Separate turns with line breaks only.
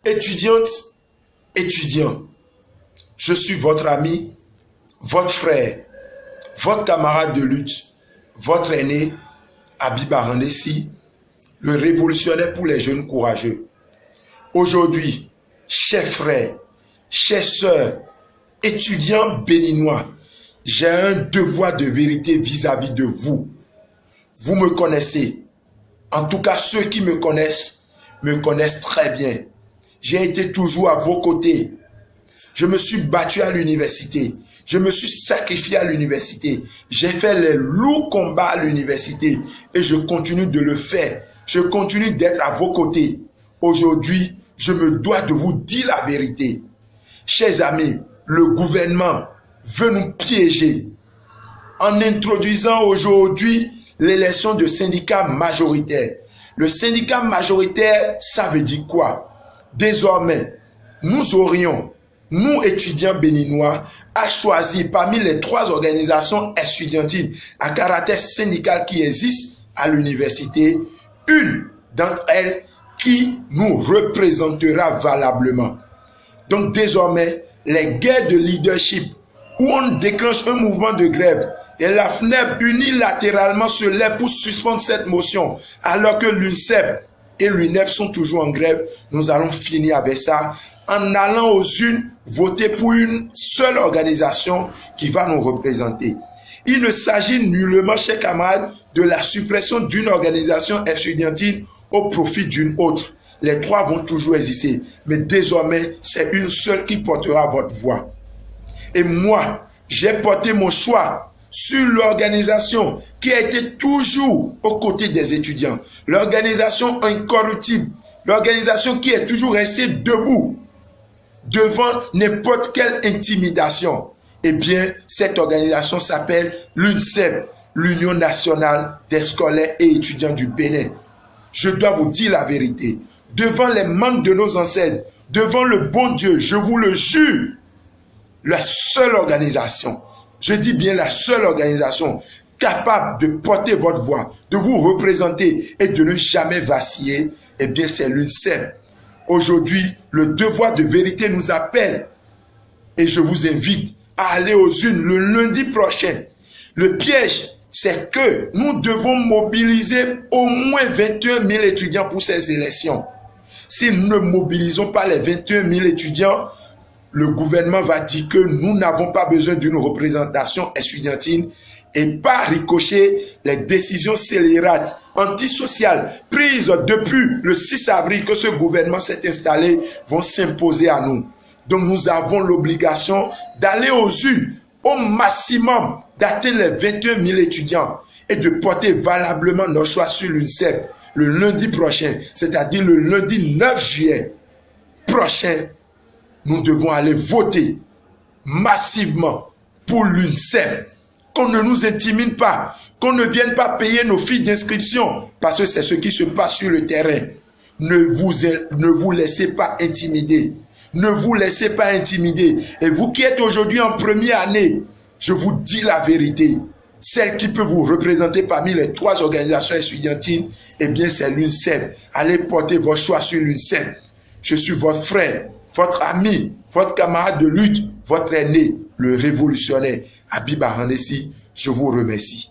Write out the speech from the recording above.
Étudiantes, étudiants, je suis votre ami, votre frère, votre camarade de lutte, votre aîné, Abiba Randessi, le révolutionnaire pour les jeunes courageux. Aujourd'hui, chers frères, chères sœurs, étudiants béninois, j'ai un devoir de vérité vis-à-vis de vous. Vous me connaissez. En tout cas, ceux qui me connaissent très bien. J'ai été toujours à vos côtés. Je me suis battu à l'université. Je me suis sacrifié à l'université. J'ai fait les lourds combats à l'université et je continue de le faire. Je continue d'être à vos côtés. Aujourd'hui, je me dois de vous dire la vérité. Chers amis, le gouvernement veut nous piéger en introduisant aujourd'hui l'élection de syndicats majoritaires. Le syndicat majoritaire, ça veut dire quoi? Désormais, nous aurions, nous étudiants béninois, à choisir parmi les 3 organisations estudiantines à caractère syndical qui existent à l'université, une d'entre elles qui nous représentera valablement. Donc désormais, les guerres de leadership où on déclenche un mouvement de grève et la FNEP unilatéralement se lève pour suspendre cette motion alors que l'UNCEP et l'UNEP sont toujours en grève, nous allons finir avec ça en allant aux urnes voter pour une seule organisation qui va nous représenter. Il ne s'agit nullement, chers camarades, de la suppression d'une organisation estudiantine au profit d'une autre. Les 3 vont toujours exister, mais désormais, c'est une seule qui portera votre voix. Et moi, j'ai porté mon choix sur l'organisation qui a été toujours aux côtés des étudiants. L'organisation incorruptible, l'organisation qui est toujours restée debout devant n'importe quelle intimidation. Eh bien, cette organisation s'appelle l'UNCEB, l'Union nationale des scolaires et étudiants du Bénin. Je dois vous dire la vérité. Devant les manques de nos ancêtres, devant le bon Dieu, je vous le jure, la seule organisation, je dis bien la seule organisation capable de porter votre voix, de vous représenter et de ne jamais vaciller, eh bien c'est l'UNCEB. Aujourd'hui, le devoir de vérité nous appelle et je vous invite à aller aux urnes le lundi prochain. Le piège, c'est que nous devons mobiliser au moins 21 000 étudiants pour ces élections. Si nous ne mobilisons pas les 21 000 étudiants, le gouvernement va dire que nous n'avons pas besoin d'une représentation estudiantine et par ricochet, les décisions scélérates, antisociales, prises depuis le 6 avril que ce gouvernement s'est installé, vont s'imposer à nous. Donc nous avons l'obligation d'aller aux urnes au maximum, d'atteindre les 21 000 étudiants et de porter valablement nos choix sur l'UNCEB le lundi prochain, c'est-à-dire le lundi 9 juillet prochain. Nous devons aller voter massivement pour l'UNCEB. Qu'on ne nous intimide pas, qu'on ne vienne pas payer nos fiches d'inscription, parce que c'est ce qui se passe sur le terrain. Ne vous laissez pas intimider. Ne vous laissez pas intimider. Et vous qui êtes aujourd'hui en première année, je vous dis la vérité. Celle qui peut vous représenter parmi les 3 organisations estudiantines, eh bien c'est l'UNCEB. Allez porter vos choix sur l'UNCEB. Je suis votre frère, votre ami, votre camarade de lutte, votre aîné, le révolutionnaire Abiba Randessi. Je vous remercie.